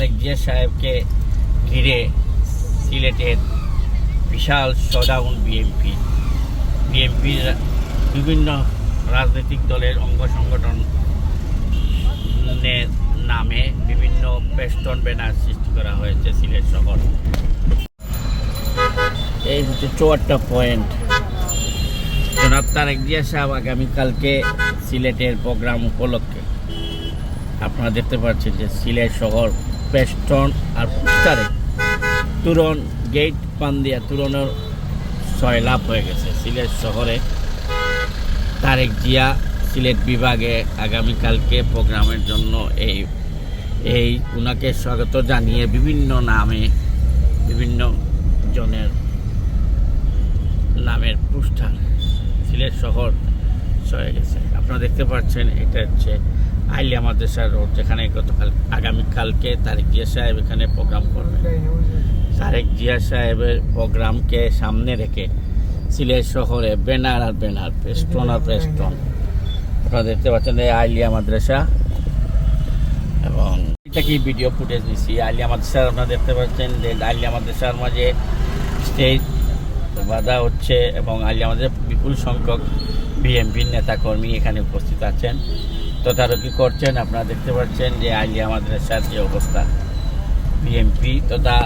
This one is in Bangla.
তারেক জিয়া সাহেবকে ঘিরে সিলেটের বিশাল শোডাউন বিএনপির বিভিন্ন রাজনৈতিক দলের অঙ্গ সংগঠনের নামে বিভিন্ন পেস্টন ব্যানার সৃষ্টি করা হয়েছে সিলেট শহর। এই হচ্ছে 4টা পয়েন্ট। জনাব তারেক জিয়া সাহেব আগামীকালকে সিলেটের প্রোগ্রাম উপলক্ষে আপনারা দেখতে পাচ্ছেন যে সিলেট শহর পেস্টন আর পোস্টারে তুরন গেট পান দিয়া তুরনের সয়লাভ হয়ে গেছে। সিলেট শহরে তারেক জিয়া সিলেট বিভাগে আগামীকালকে প্রোগ্রামের জন্য এই উনাকে স্বাগত জানিয়ে বিভিন্ন নামে বিভিন্ন জনের নামের পোস্টার সিলেট শহর হয়ে গেছে। আপনারা দেখতে পাচ্ছেন এটা হচ্ছে আইলিয়া মাদ্রাসা রোড, যেখানে আগামীকালকে তারেক জিয়া সাহেব এখানে প্রোগ্রাম করবেন। তারেক জিয়া সাহেবের প্রোগ্রামকে সামনে রেখে সিলেট শহরে ব্যানার আর ব্যানার, পেস্টন আর পেস্টন। আপনারা দেখতে পাচ্ছেন আইলিয়া মাদ্রাসা, এবং এটা কি ভিডিও ফুটেজ নিচ্ছি আইলিয়া মাদ্রাসা। আপনারা দেখতে পাচ্ছেন যে আইলিয়া মাদ্রাসার মাঝে স্টেজ বাধা হচ্ছে এবং আইলিয়া মাদ্রাসা বিপুল সংখ্যক বিএনপির নেতাকর্মী এখানে উপস্থিত আছেন, তদারকি করছেন। আপনারা দেখতে পাচ্ছেন যে আইলিয়া মাদ্রাসার যে অবস্থা, বিএনপি তথা